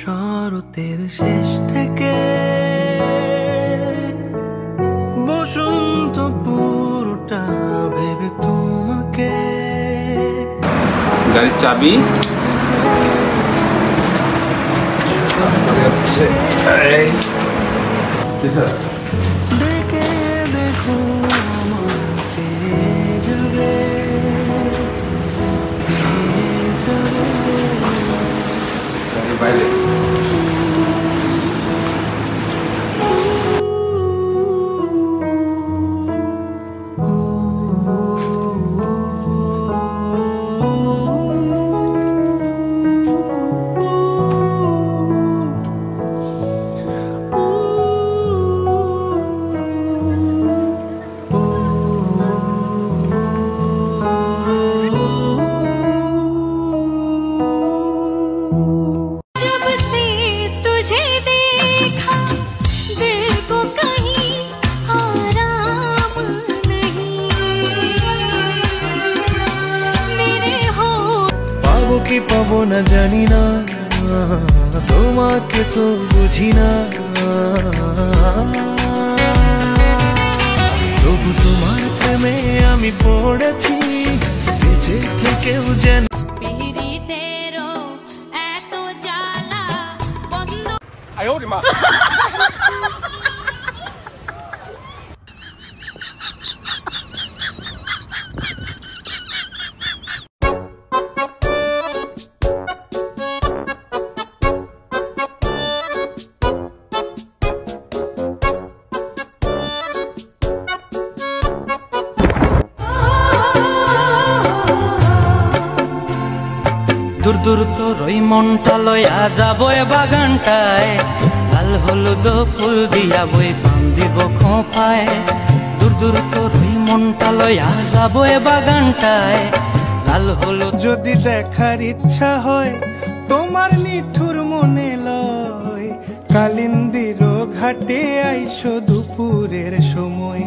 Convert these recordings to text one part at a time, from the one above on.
শরতের শেষ থেকে বসন্ত পুরোটা ভেবে তোমাকে। গাড়ির চাবি দেখে দেখো আমার ফিরে যাবে, বাইরে কি পাবো না জানি না, তোমাকে তো বুঝি না, তবু তোমার প্রেমে আমি পড়েছি বেঁচে থেকেও যেন। দূর দূর তোর ওই মনটা লয়া যাবো এ বাগানটায়, লাল হলুদ ফুল দিয়া বই পান দিব খোঁপায়। দূর দূর তোর ওই মনটা লয়া যাবো এ বাগানটায়, লাল হলুদ। যদি দেখার ইচ্ছা হয় তোমার নিঠুর মনে লয়, কালিন্দির ঘাটে আইসো দুপুরের সময়।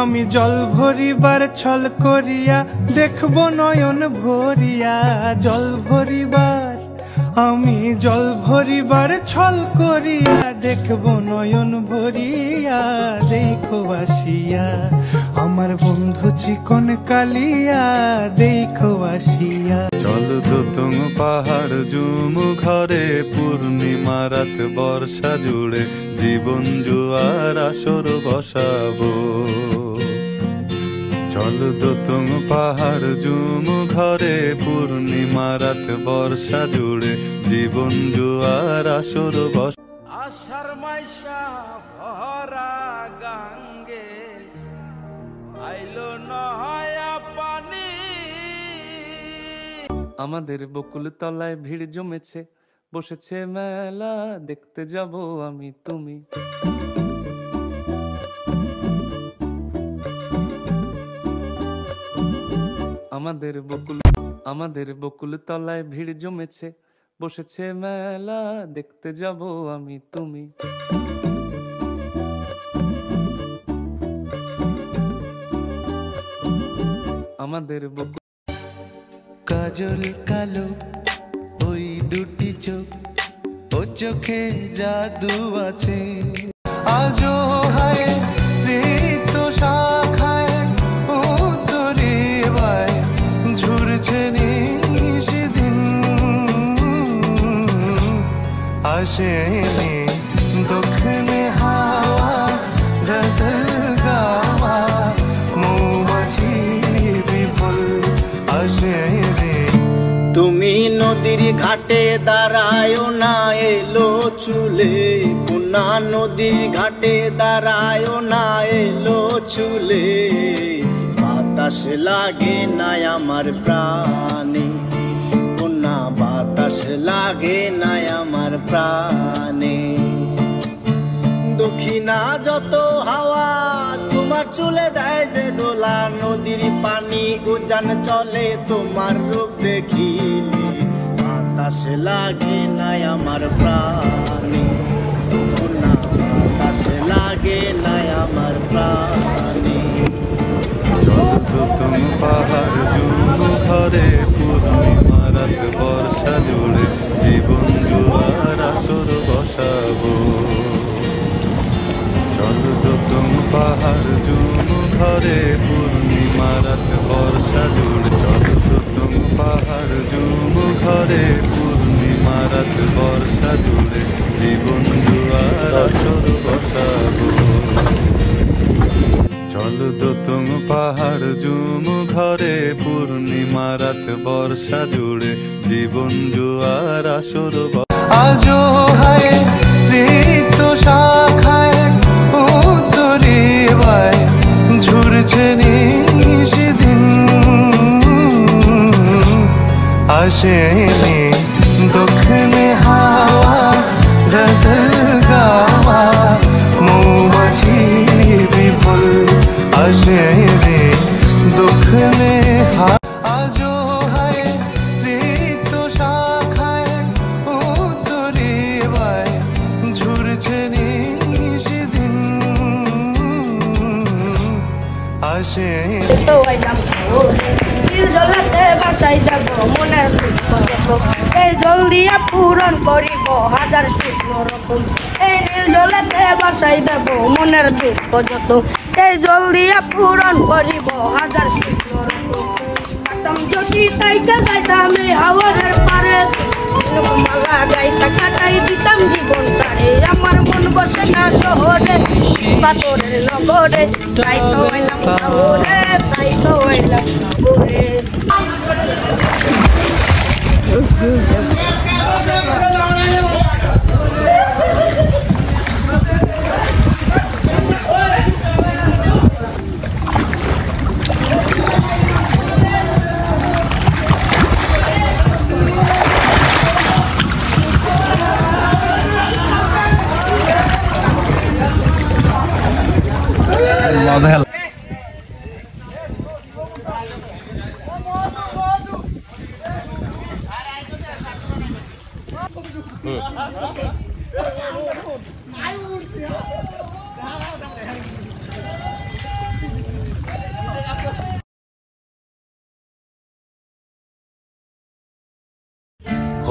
আমি জল ভরিবার ছল করিয়া দেখবো নয়ন ভরিয়া, জল ভরিবার আমি জল ভরিবার ছল করিয়া দেখবো নয়ন ভরিয়া। দেখো আসিয়া আমার বন্ধু চিকন কালিয়া, দেখো আসিয়া। চল দোতং পাহাড় জুম ঘরে পূর্ণিমা রাত বর্ষা জুড়ে জীবন জুয়ার আসর বসাবো। চল দোতং পাহাড় জুম ঘরে পূর্ণিমা রাত বর্ষা জুড়ে জীবন জুয়ার আসর বস। আষাঢ় মাইশা ভরা গাঙ্গে আইলো নয়া পানি। আমাদের বকুল তলায় ভিড় জমেছে, বসেছে মেলা দেখতে যাব আমি তুমি। আমাদের বকুল তলায় ভিড় জমেছে, বসেছে মেলা দেখতে যাব আমি তুমি। আমাদের বকুল কাজল কালো ওই দুটি চোখ, ও চোখে জাদু আছে। আজো হায় ঋত শাখায় উত্তরে বায় ঝরছে নিশিদিন, আসেনি দক্ষিণে হাওয়া গজল গাওয়া, মৌমাছি বিফল আসে রে। তুমি নদীর ঘাটে দাঁড়ায় না এলো চুলে, পুনা নদীর ঘাটে দাঁড়ায় না এলো চুলে। বাতাস লাগে না আমার প্রাণে, পুনা বাতাস লাগে না আমার প্রাণে। দক্ষিণা যত হাওয়া তোমার চুলে দেয় যে দোলা, নদীর পানি উজান চলে তোমার রূপ দেখিলে। বাতাস লাগে না আমার প্রাণে, বাতাস লাগে না আমার প্রাণে। চল পাহাড় জুম ঘরে পূর্ণিমা রাত বর্ষা জুড়ে জীবন জুয়ার আসর বসাবো। চলো দোতম পাহাড় জুম ঘরে পূর্ণিমা রাত বর্ষা জুড়ে, চলো দোতম পাহাড় জুম ঘরে পূর্ণিমা রাত বর্ষা জুড়ে, জীবন জুয়ার আসর বসাবো। চলো দোতম পাহাড় জুম ঘরে পূর্ণিমা রাত বর্ষা জুড়ে, জীবন জুয়ার আসর আজো হায় রিক্ত শাখায় উত্তরে বায় ঝুরছে নিশিদিন, আসেনি দক্ষিণে হাওয়া গজল গাওয়া, মৌমাছি বিফল আসেনি দক্ষিণে আজো হায় রিক্ত শাখায় উত্তরে বায় ঝুরছে নিশিদিন, আসে তো আইলাম দিল জ্বলাতে বাসাই যাব মনের দুঃখ, এই জল দিয়া পূরণ করিব হাজার শুকনো রকম, এই নীল জ্বলাতে বাসাই দেব মনের দুঃখ যত, এই জল দিয়া পূরণ করিব হাজার শুকনো রকম। কাটাম যদি তাইকা যাইতাম এই হাওয়ারের পারে, মালা গাইতা কাটাই দিতাম জীবন তারে, আমার মন বসে না শহরে পাথরের নগরে, তাই তো এলাম শহরে, তাই তো এলাম শহরে।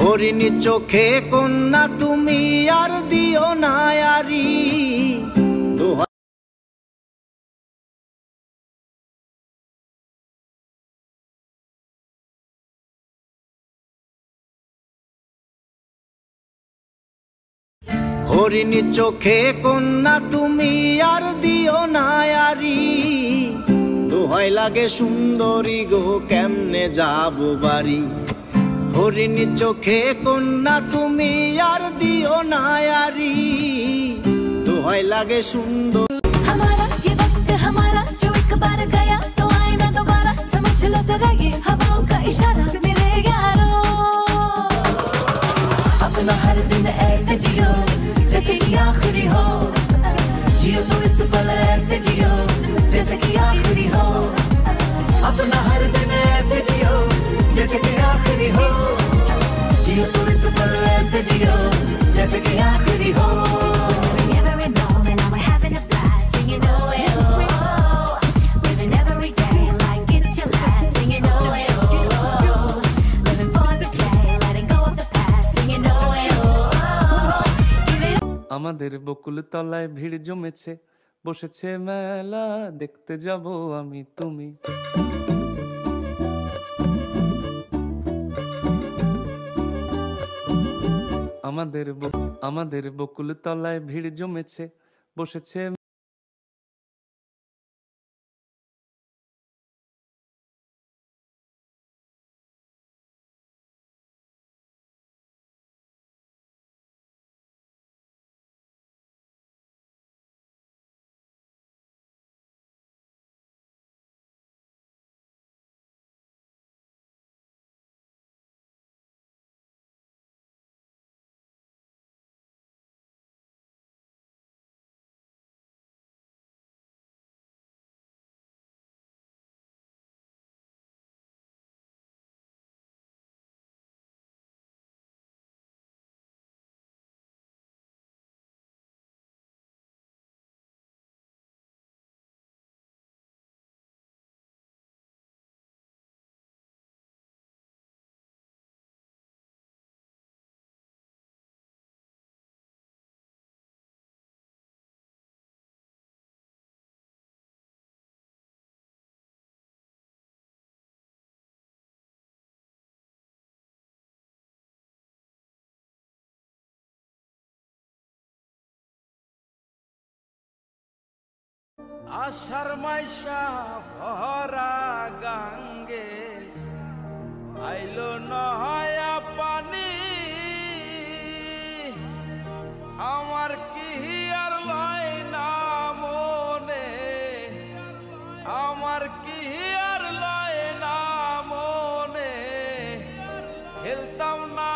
হরিণী চোখে কন্যা তুমি আর দিও না আরি, হরিণী চোখে কন্যা তুমি আর দিও না আরি, দোহাই লাগে সুন্দরী গো কেমনে যাবো বাড়ি, হরিণী চোখে কন্যা তুমি আর দিও না আরি, দোহাই লাগে সুন্দর। हमारा ये वक्त हमारा जो एक बार गया तो आए ना दोबारा, समझ लो जरा ये हवाओं का इशारा मेरे यारो। अपना हर दिन ऐसे जियो जैसे कि आखिरी हो, जियो तो इस पल ऐसे जियो जैसे कि आखिरी हो, अपना हर दिन ऐसे जियो जैसे कि आखिरी हो, जियो तो इस पल ऐसे जियो जैसे कि आखिरी हो। আমাদের বকুল তলায় ভিড় জমেছে, বসেছে মেলা দেখতে যাব আমি তুমি। আমাদের বকুল তলায় ভিড় জমেছে, বসেছে আশার মাইশা ভরা গাঙ্গে আইলো নয়া পানি আমার কি আর লয় না মনে আমার কি আর লয় না মনে খেলতাম না